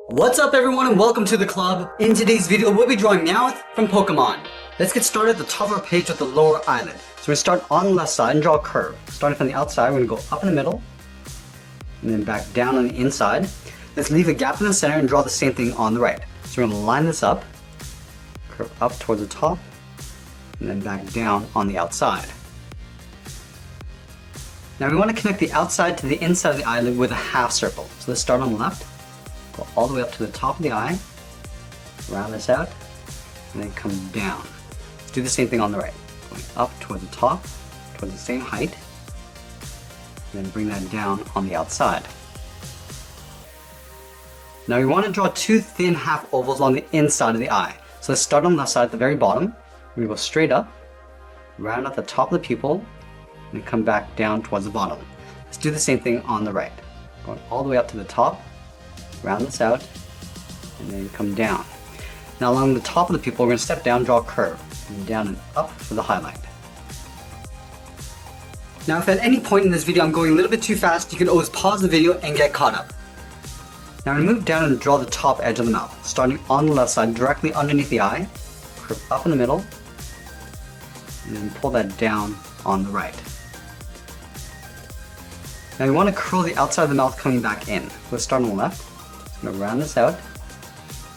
What's up everyone and welcome to the club. In today's video we'll be drawing Meowth from Pokemon. Let's get started at the top of our page with the lower eyelid. So we're going to start on the left side and draw a curve. Starting from the outside, we're going to go up in the middle and then back down on the inside. Let's leave a gap in the center and draw the same thing on the right. So we're going to line this up, curve up towards the top, and then back down on the outside. Now we want to connect the outside to the inside of the eyelid with a half circle. So let's start on the left, go all the way up to the top of the eye, round this out, and then come down. Let's do the same thing on the right. Going up towards the top, towards the same height, and then bring that down on the outside. Now we want to draw two thin half ovals along the inside of the eye. So let's start on the left side at the very bottom. We go straight up, round at the top of the pupil, and then come back down towards the bottom. Let's do the same thing on the right. Going all the way up to the top, round this out, and then come down. Now along the top of the pupil, we're going to step down, draw a curve, and down and up for the highlight. Now if at any point in this video I'm going a little bit too fast, you can always pause the video and get caught up. Now I'm going to move down and draw the top edge of the mouth, starting on the left side directly underneath the eye, curve up in the middle, and then pull that down on the right. Now we want to curl the outside of the mouth coming back in. Let's start on the left. Just going to round this out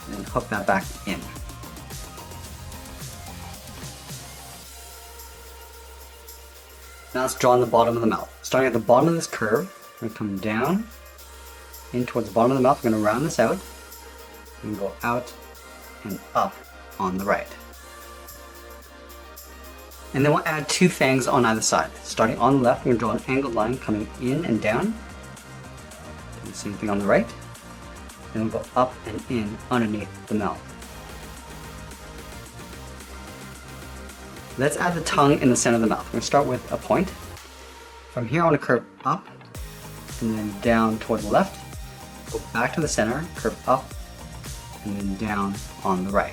and then hook that back in. Now let's draw on the bottom of the mouth. Starting at the bottom of this curve, we're going to come down in towards the bottom of the mouth. We're going to round this out and go out and up on the right. And then we'll add two fangs on either side. Starting on the left, we're going to draw an angled line coming in and down. Do the same thing on the right. And we'll go up and in underneath the mouth. Let's add the tongue in the center of the mouth. We're going to start with a point. From here I want to curve up and then down toward the left. Go back to the center, curve up and then down on the right.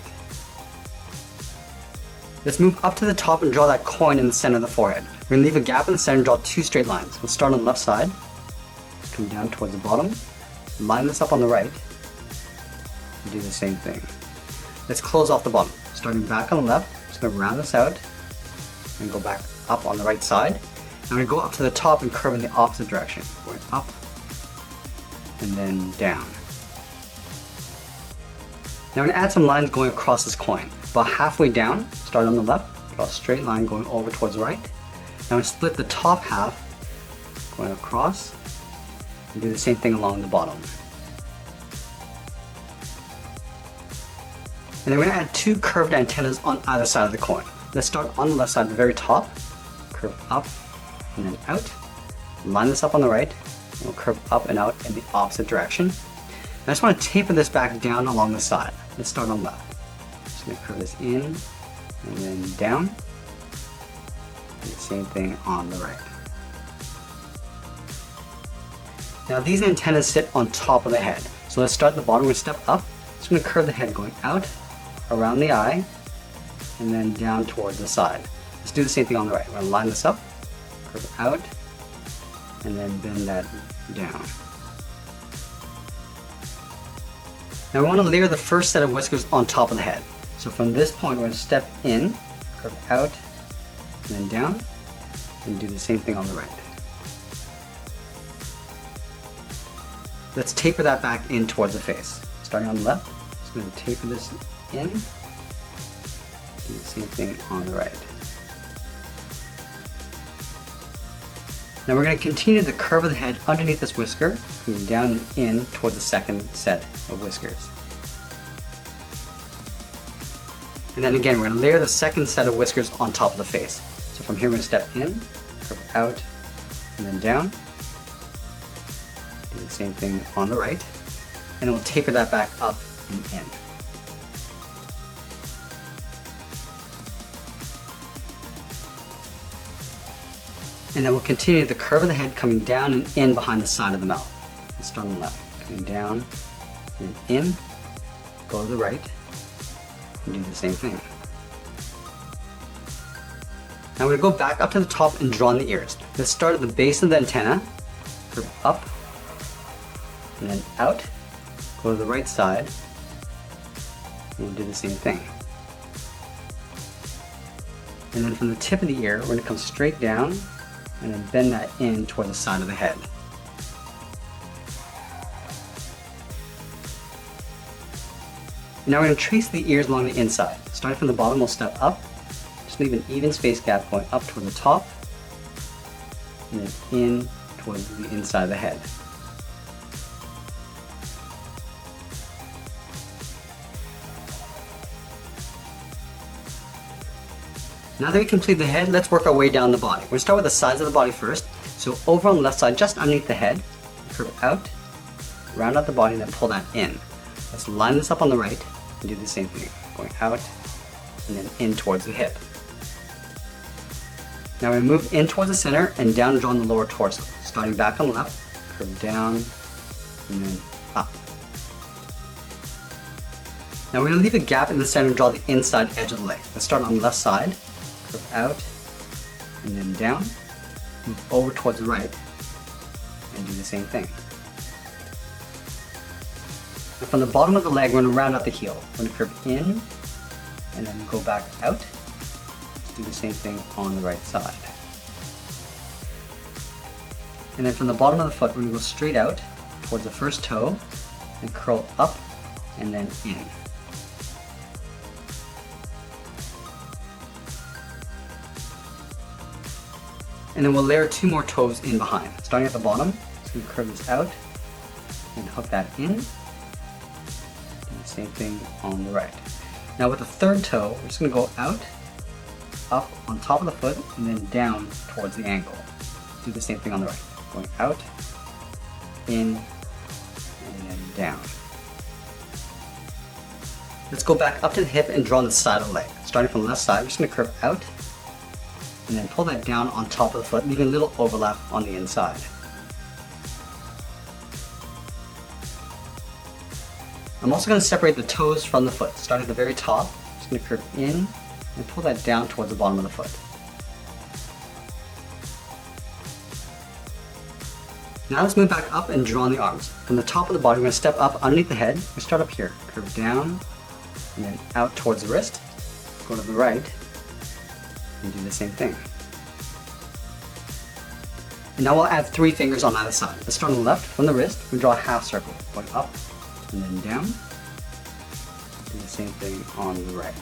Let's move up to the top and draw that coin in the center of the forehead. We're going to leave a gap in the center and draw two straight lines. We'll start on the left side, come down towards the bottom, line this up on the right, and do the same thing. Let's close off the bottom. Starting back on the left, just going to round this out and go back up on the right side. And we're going to go up to the top and curve in the opposite direction. Going up and then down. Now we're going to add some lines going across this coin. About halfway down, start on the left, draw a straight line going over towards the right. Now we split the top half, going across, and do the same thing along the bottom. And then we're going to add two curved antennas on either side of the coin. Let's start on the left side at the very top, curve up and then out, line this up on the right, and we'll curve up and out in the opposite direction. And I just want to taper this back down along the side. Let's start on the left. Just going to curve this in and then down. And the same thing on the right. Now these antennas sit on top of the head. So let's start at the bottom. We're going to step up. Just going to curve the head going out, around the eye, and then down towards the side. Let's do the same thing on the right. We're going to line this up, curve out, and then bend that down. Now we want to layer the first set of whiskers on top of the head. So from this point we're going to step in, curve out, and then down, and do the same thing on the right. Let's taper that back in towards the face. Starting on the left, just going to taper this in, do the same thing on the right. Now we're going to continue the curve of the head underneath this whisker, moving down and in towards the second set of whiskers. And then again, we're going to layer the second set of whiskers on top of the face. So from here we're going to step in, curve out, and then down. Do the same thing on the right. And then we'll taper that back up and in. And then we'll continue the curve of the head coming down and in behind the side of the mouth. Let's start on the left, coming down and in, go to the right, and do the same thing. Now we're going to go back up to the top and draw in the ears. Let's start at the base of the antenna, curve up, and then out, go to the right side, and we'll do the same thing. And then from the tip of the ear, we're going to come straight down and then bend that in toward the side of the head. Now we're going to trace the ears along the inside. Starting from the bottom, we'll step up, just leave an even space gap going up toward the top, and then in towards the inside of the head. Now that we complete the head, let's work our way down the body. We're going to start with the sides of the body first. So over on the left side, just underneath the head, curve out, round out the body, and then pull that in. Let's line this up on the right and do the same thing, going out and then in towards the hip. Now we move in towards the center and down and draw on the lower torso. Starting back on the left, curve down and then up. Now we're going to leave a gap in the center and draw the inside edge of the leg. Let's start on the left side, curve out and then down, move over towards the right and do the same thing. And from the bottom of the leg, we're going to round out the heel. We're going to curve in and then go back out. Do the same thing on the right side. And then from the bottom of the foot, we're going to go straight out towards the first toe and curl up and then in. And then we'll layer 2 more toes in behind. Starting at the bottom, just going to curve this out and hook that in. Same thing on the right. Now with the third toe, we're just going to go out, up on top of the foot, and then down towards the ankle. Do the same thing on the right. Going out, in, and then down. Let's go back up to the hip and draw on the side of the leg. Starting from the left side, we're just going to curve out, and then pull that down on top of the foot, leaving a little overlap on the inside. I'm also going to separate the toes from the foot. Starting at the very top, just going to curve in and pull that down towards the bottom of the foot. Now let's move back up and draw on the arms. From the top of the body, we're going to step up underneath the head. We start up here, curve down, and then out towards the wrist. Go to the right, and do the same thing. And now we'll add 3 fingers on either side. Let's start on the left. From the wrist, we draw a half circle, going up, and then down. Do the same thing on the right.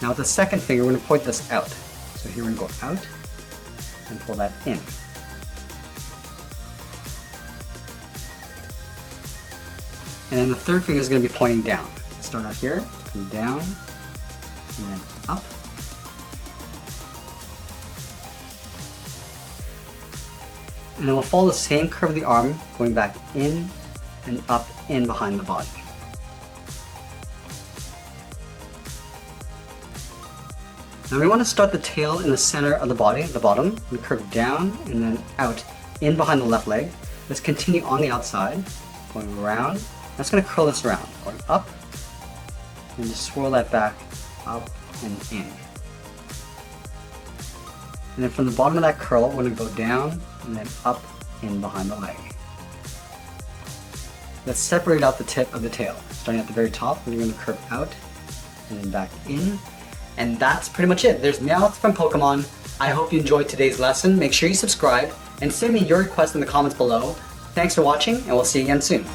Now with the second finger, we're going to point this out. So here we're going to go out and pull that in. And then the third finger is going to be pointing down. Start out here, come down, and then up. And then we'll follow the same curve of the arm, going back in and up in behind the body. Now we want to start the tail in the center of the body, at the bottom. We curve down and then out in behind the left leg. Let's continue on the outside, going around. That's going to curl this around, going up, and just swirl that back, up and in. And then from the bottom of that curl, we're going to go down and then up in behind the leg. Let's separate out the tip of the tail. Starting at the very top, we're going to curve out and then back in. And that's pretty much it. There's Meowth from Pokemon. I hope you enjoyed today's lesson. Make sure you subscribe and send me your requests in the comments below. Thanks for watching, and we'll see you again soon.